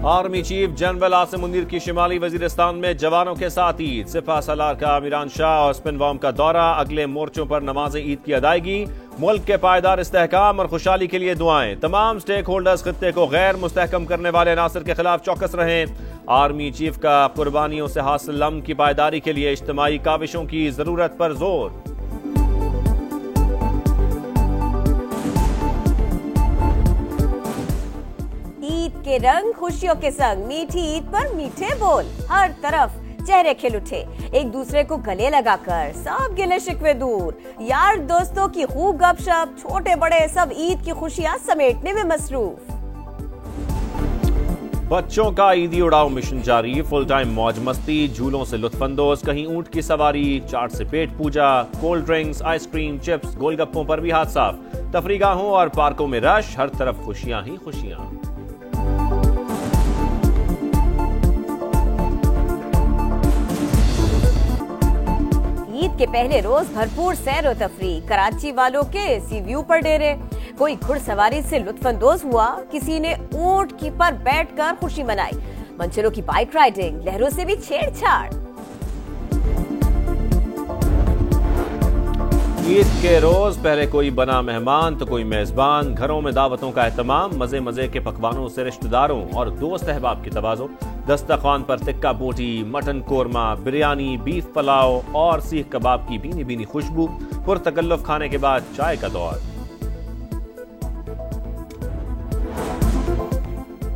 Army chief general Asim Munir کی شمالی وزیرستان میں جوانوں کے ساتھ عید. سپہ سالار کا امیران شاہ اور اسپن وام کا دورہ. اگلے مورچوں پر نماز عید کی ادائیگی. ملک کے پائیدار استحکام اور خوشحالی کے لیے دعائیں. تمام سٹیک ہولڈرز خطے کو غیر مستحکم کرنے والے عناصر کے خلاف چوکس رہیں. آرمی چیف کا قربانیوں سے حاصل امن کی پائیداری کے لیے اجتماعی کاوشوں کی ضرورت پر زور. عید کے رنگ خوشیوں کے سنگ. میٹھی عید پر میٹھے بول. ہر طرف چہرے کھل اٹھے. ایک دوسرے کو گلے لگا کر سب گلے شکوے دور. یار دوستوں کی خوب گپ شپ. چھوٹے بڑے سب عید کی خوشیاں سمیٹنے میں مصروف. بچوں کا عیدی اڑاؤ مشن جاری. فل ٹائم موج مستی. جھولوں سے لطف اندوز. کہیں اونٹ کی سواری. چاٹ سے پیٹ پوجا. Cold drinks, ice cream, chips, گول گپوں پر بھی ہاتھ صاف. تفریح گاہوں اور پارکوں میں رش. ہر طرف خوشیاں ہی خوشیاں. عید کے پہلے روز بھرپور سیر و تفریح. کراچی والوں کے سی ویو پر ڈیرے. کوئی گھڑ سواری سے لطف اندوز ہوا. کسی نے اونٹ کی پر بیٹھ کر خوشی منائی. منچلوں کی بائک رائڈنگ. لہروں سے بھی چھیڑ چھاڑ. عید کے روز پہلے کوئی بنا مہمان تو کوئی میزبان. گھروں میں دعوتوں کا اہتمام. مزے مزے کے پکوانوں سے رشتہ داروں اور دوست احباب کی تواضع. دسترخوان پر ٹکا بوٹی، مٹن قورمہ، بریانی، بیف پلاؤ اور سیخ کباب کی بینی بینی خوشبو. پرتکلف کھانے کے بعد چائے کا دور.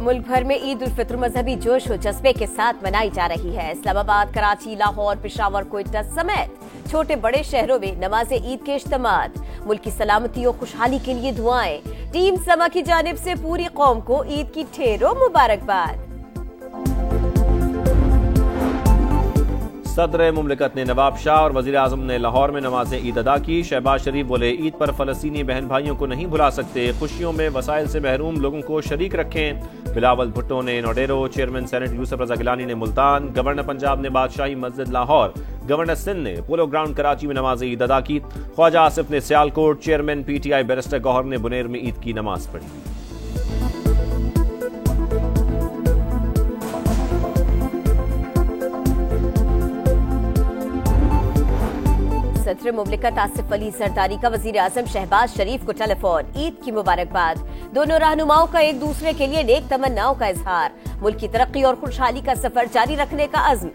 ملک بھر میں عید الفطر مذہبی جوش و جذبے کے ساتھ منائی جا رہی ہے. اسلام آباد، کراچی، لاہور، پشاور، کوئٹہ سمیت چھوٹے بڑے شہروں میں نماز عید کے اجتماعات. ملک کی سلامتی اور خوشحالی کے لیے دعائیں. ٹیم سما کی جانب سے پوری قوم کو عید کی ڈھیروں مبارکباد. صدر مملکت نے نواب شاہ اور وزیر اعظم نے لاہور میں نماز عید ادا کی. شہباز شریف بولے عید پر فلسطینی بہن بھائیوں کو نہیں بھلا سکتے. خوشیوں میں وسائل سے محروم لوگوں کو شریک رکھیں. بلاول بھٹو نے نوڈیرو. چیئرمین سینٹ یوسف رضا گیلانی نے ملتان. گورنر پنجاب نے بادشاہی مسجد لاہور. گورنر سندھ نے پولو گراؤنڈ کراچی میں نماز عید ادا کی. خواجہ آصف نے Sialkot. Chairman P T I barrister Gohar نے بنیر میں عید کی نماز پڑھی. صدر مملکت آصف علی زرداری کا وزیر اعظم شہباز شریف کو ٹیلی فون. عید کی مبارکباد. دونوں رہنماؤں کا ایک دوسرے کے لیے نیک تمناؤں کا اظہار. ملک کی ترقی اور خوشحالی کا سفر جاری رکھنے کا عزم.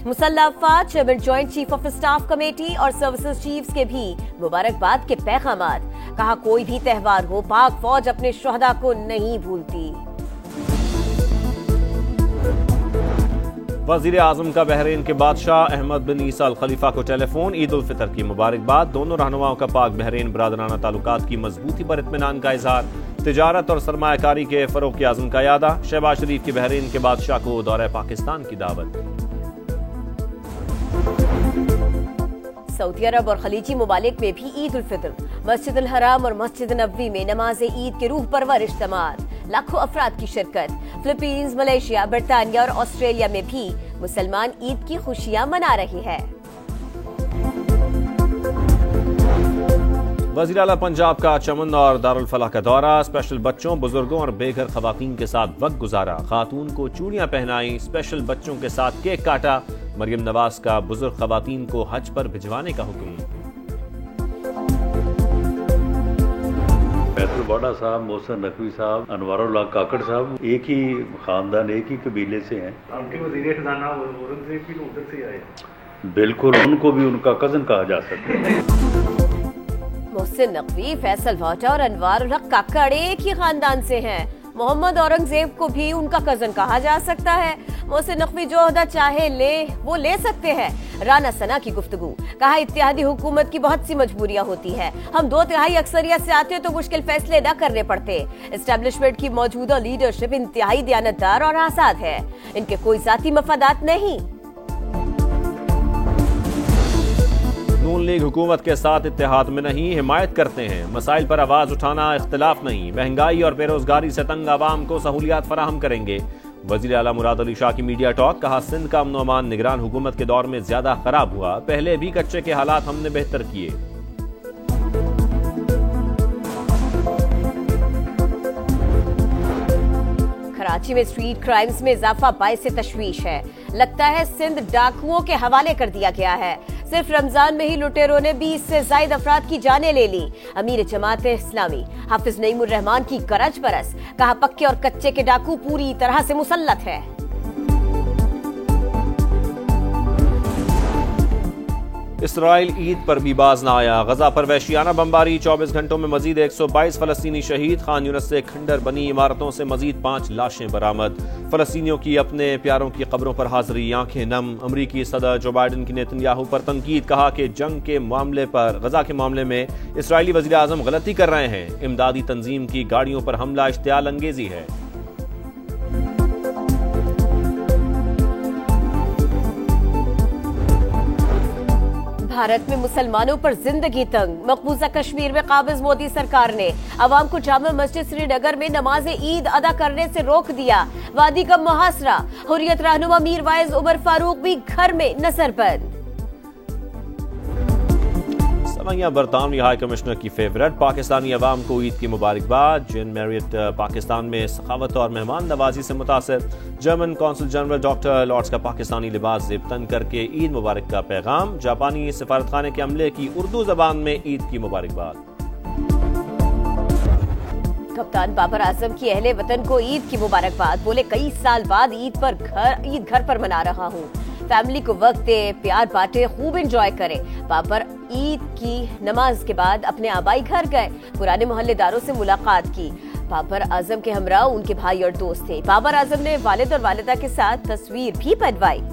مسلح افواج، chairman joint chief of staff committee اور سروسز چیفز کے بھی مبارکباد کے پیغامات. کہا کوئی بھی تہوار ہو پاک فوج اپنے شہداء کو نہیں بھولتی. وزیر اعظم کا بحرین کے بادشاہ احمد بن عیسیٰ الخلیفہ کو ٹیلی فون. عید الفطر کی مبارکباد. دونوں رہنماؤں کا پاک بحرین برادرانہ تعلقات کی مضبوطی پر اطمینان کا اظہار. تجارت اور سرمایہ کاری کے فروغ کے عزم کا اعادہ. شہباز شریف کی بحرین کے بادشاہ کو دورہ پاکستان کی دعوت. سعودی عرب اور خلیجی ممالک میں بھی عید الفطر. مسجد الحرام اور مسجد نبوی میں نماز عید کے روح پرور اجتماعات. لاکھوں افراد کی شرکت. فلپینز، ملیشیا، برطانیہ اور آسٹریلیا میں بھی مسلمان عید کی خوشیاں منا رہے ہیں. وزیر اعلیٰ پنجاب کا چمن اور دارالفلاح کا دورہ. اسپیشل بچوں، بزرگوں اور بے گھر خواتین کے ساتھ وقت گزارا. خاتون کو چوڑیاں پہنائیں. اسپیشل بچوں کے ساتھ کیک کاٹا. مریم نواز کا بزرگ خواتین کو حج پر بھجوانے کا حکم. میتر باڈا صاحب، محسن نقوی صاحب، انوار اللہ کاکڑ صاحب ایک ہی خاندان، ایک ہی قبیلے سے ہیں. آپ کے وزیر خزانہ اورنگزیب بھی ادھر سے آئے. بالکل، ان کو بھی ان کا کزن کہا جا سکتا ہے. محسن نقوی، فیصل واٹا اور انوار الحق کاکڑ ایک ہی خاندان سے ہیں. محمد اورنگزیب کو بھی ان کا کزن کہا جا سکتا ہے. محسن نقوی جو عہدہ چاہے وہ لے سکتے ہیں. رانا ثنا کی گفتگو. کہا اتحادی حکومت کی بہت سی مجبوریاں ہوتی ہیں. ہم 2/3 اکثریت سے آتے تو مشکل فیصلے نہ کرنے پڑتے. اسٹیبلشمنٹ کی موجودہ لیڈرشپ انتہائی دیانتدار اور آزاد ہے. ان کے کوئی ذاتی مفادات نہیں. نون لیگ حکومت کے ساتھ اتحاد میں نہیں، حمایت کرتے ہیں. مسائل پر آواز اٹھانا اختلاف نہیں. مہنگائی اور بے روزگاری سے تنگ عوام کو سہولیات فراہم کریں گے. وزیر اعلیٰ مراد علی شاہ کی میڈیا ٹاک. کہا سندھ کا امن و امان نگران حکومت کے دور میں زیادہ خراب ہوا. پہلے بھی کچے کے حالات ہم نے بہتر کیے. कराची में स्ट्रीट क्राइम्स में इजाफा बाइस तशवीश है। लगता है सिंध डाकुओं के हवाले कर दिया गया है। सिर्फ रमजान में ही लुटेरों ने 20 से ज्यादा अफराद की जानें ले ली। अमीर जमात इस्लामी हाफिज नईमुर रहमान की करज परस, कहा पक्के और कच्चे के डाकू पूरी तरह से मुसल्लत है। इसराइल ईद पर भी बाज न आया। गजा पर वहशियाना बमबारी, 24 घंटों में मजीद 122 फलस्तीनी शहीद। खान यूनिस से खंडर बनी इमारतों से मजीद 5 लाशें बरामद। फलस्तीनियों की अपने प्यारों की कब्रों पर हाजिरी, आंखें नम। अमरीकी सदर जो बाइडन की नेतन्याहू पर तनकीद, कहा कि जंग के मामले पर गजा के मामले में इसराइली वज़ीर आज़म गलती कर रहे हैं। इमदादी तंजीम की गाड़ियों पर हमला इश्तियाल अंगेजी है। भारत में मुसलमानों पर जिंदगी तंग, मकबूजा कश्मीर में काबिज मोदी सरकार ने अवाम को जामा मस्जिद श्रीनगर में नमाज ईद अदा करने से रोक दिया। वादी का मुहासरा, हुर्रियत रहनुमा मीर वाइज उमर फारूक भी घर में नजरबंद। समैया बरतानवी हाई कमिश्नर की फेवरेट, पाकिस्तानी अवाम को ईद की मुबारकबाद। जेन मैरियट पाकिस्तान में सखावत और मेहमान नवाजी से मुतासर। जर्मन कौंसल जनरल डॉक्टर लॉर्ड्स का पाकिस्तानी लिबास ज़ेब तन करके ईद मुबारक का पैगाम। जापानी सफारतखाने के अमले की उर्दू जबान में ईद की मुबारकबाद। कप्तान बाबर आजम की अहले वतन को ईद की मुबारकबाद, बोले कई साल बाद ईद घर पर मना रहा हूँ। फैमिली को वक्त दे, प्यार बांटे, खूब एंजॉय करें। बाबर ईद की नमाज के बाद अपने आबाई घर गए, पुराने मोहल्लेदारों से मुलाकात की। बाबर आजम के हमरा उनके भाई और दोस्त थे। बाबर आजम ने वालिद और वालिदा के साथ तस्वीर भी बनवाई।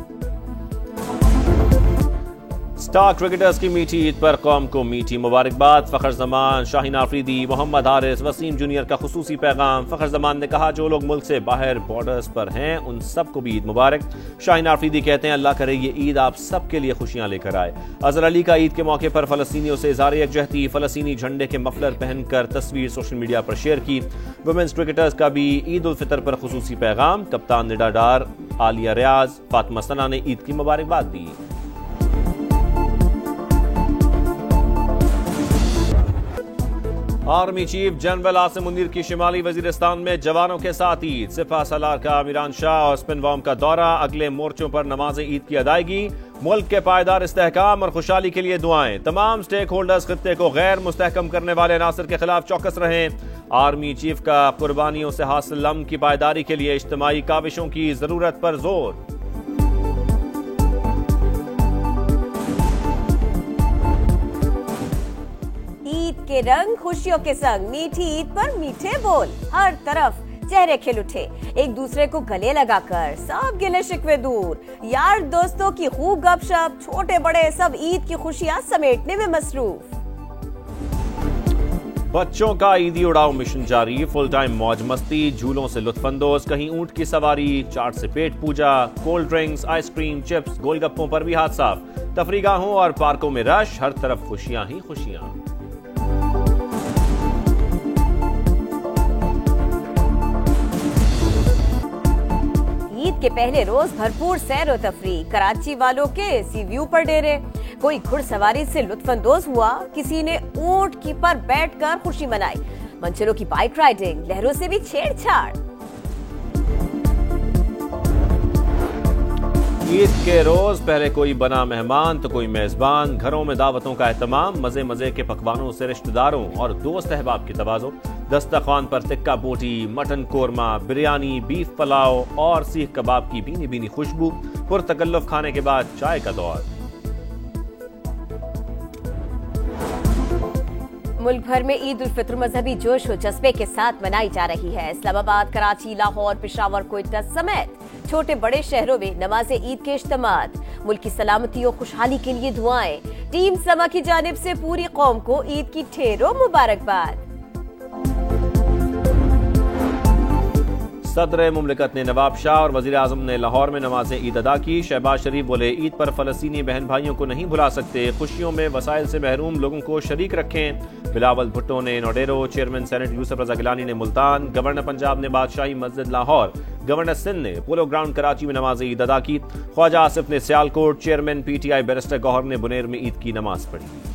स्टार क्रिकेटर्स की मीठी ईद पर कौम को मीठी मुबारकबाद। फखर जमान, शाहीन आफरीदी, मोहम्मद हारिस, वसीम जूनियर का खुसूसी पैगाम। फखर जमान ने कहा जो लोग मुल्क से बाहर बॉर्डर्स पर हैं उन सबको भी ईद मुबारक। शाहीन आफरीदी कहते हैं अल्लाह करे ये ईद आप सबके लिए खुशियां लेकर आए। अजहर अली का ईद के मौके पर फलस्तीनियों से इज़हार यकजहती, फलस्तीनी झंडे के मफलर पहनकर तस्वीर सोशल मीडिया पर शेयर की। वुमेन्स क्रिकेटर्स का भी ईद उल फितर पर खुसूसी पैगाम। कप्तान निडा डार, आलिया रियाज, फातिमा सना ने ईद की मुबारकबाद दी। Army chief general Asim Munir की शिमाली वजीरिस्तान में जवानों के साथ ईद। सिपा सलार का अमीरान शाह और स्पिन वॉर्म का दौरा। अगले मोर्चों पर नमाज ईद की अदायगी। मुल्क के पायदार इस्तेहकाम और खुशहाली के लिए दुआएं। तमाम स्टेक होल्डर्स खित्ते को गैर मुस्तहकम करने वाले अनासर के खिलाफ चौकस रहें। आर्मी चीफ का कुर्बानियों से हासिल अमन की पायदारी के लिए इज्तिमाई काविशों की जरूरत पर जोर। ईद के रंग खुशियों के संग, मीठी ईद पर मीठे बोल। हर तरफ चेहरे खिल उठे, एक दूसरे को गले लगाकर सब गिले शिकवे दूर। यार दोस्तों की खूब गपशप, छोटे बड़े सब ईद की खुशियां समेटने में मसरूफ। बच्चों का ईदी उड़ाओ मिशन जारी। फुल टाइम मौज मस्ती, झूलों से लुत्फानंदोज, कहीं ऊंट की सवारी, चाट से पेट पूजा, कोल्ड ड्रिंक्स, आइसक्रीम, चिप्स, गोलगप्पों पर भी हाथ साफ। तफरीगाहों और पार्कों में रश, हर तरफ खुशियां ही खुशियां। ईद के पहले रोज भरपूर सैर और तफरीह। कराची वालों के सी व्यू पर डेरे। कोई घुड़सवारी से लुत्फानंदोज हुआ, किसी ने ऊंट की पर बैठकर खुशी मनाई। मंचलों की बाइक राइडिंग, लहरों से भी छेड़छाड़। ईद के रोज पहले कोई बना मेहमान तो कोई मेजबान। घरों में दावतों का एहतमाम, मजे मजे के पकवानों से रिश्तेदारों और दोस्त अहबाब की तवाज़ो। दस्तरखान पर टिक्का बोटी, मटन कोरमा, बिरयानी, बीफ पुलाव और सीख कबाब की भीनी भीनी खुशबू। पुरतकल्लुफ खाने के बाद चाय का दौर। मुल्क भर में ईद उल फित्र मजहबी जोश और जज्बे के साथ मनाई जा रही है। इस्लामाबाद, कराची, लाहौर, पेशावर, कोयटा समेत छोटे बड़े शहरों में नमाज ईद के इज्तिमात। मुल्क की सलामती और खुशहाली के लिए दुआएं। टीम समा की जानिब से पूरी कौम को ईद की ढेरों मुबारकबाद। सदर मुमलिकत ने नवाब शाह और वजीर आजम ने लाहौर में नमाज ईद अदा की। शहबाज शरीफ बोले ईद पर फलस्तीनी बहन भाइयों को नहीं भुला सकते, खुशियों में वसाइल से महरूम लोगों को शरीक रखें। बिलावल भुट्टो ने नोडेरो, चेयरमैन सेनेट यूसुफ रजा गिलानी ने मुल्तान, गवर्नर पंजाब ने बादशाही मस्जिद लाहौर, गवर्नर सिंध ने पोलो ग्राउंड कराची में नमाज ईद अदा की। ख्वाजा आसिफ ने Sialkot, chairman PTI barrister Gohar ने बुनेर में ईद की नमाज पढ़ी।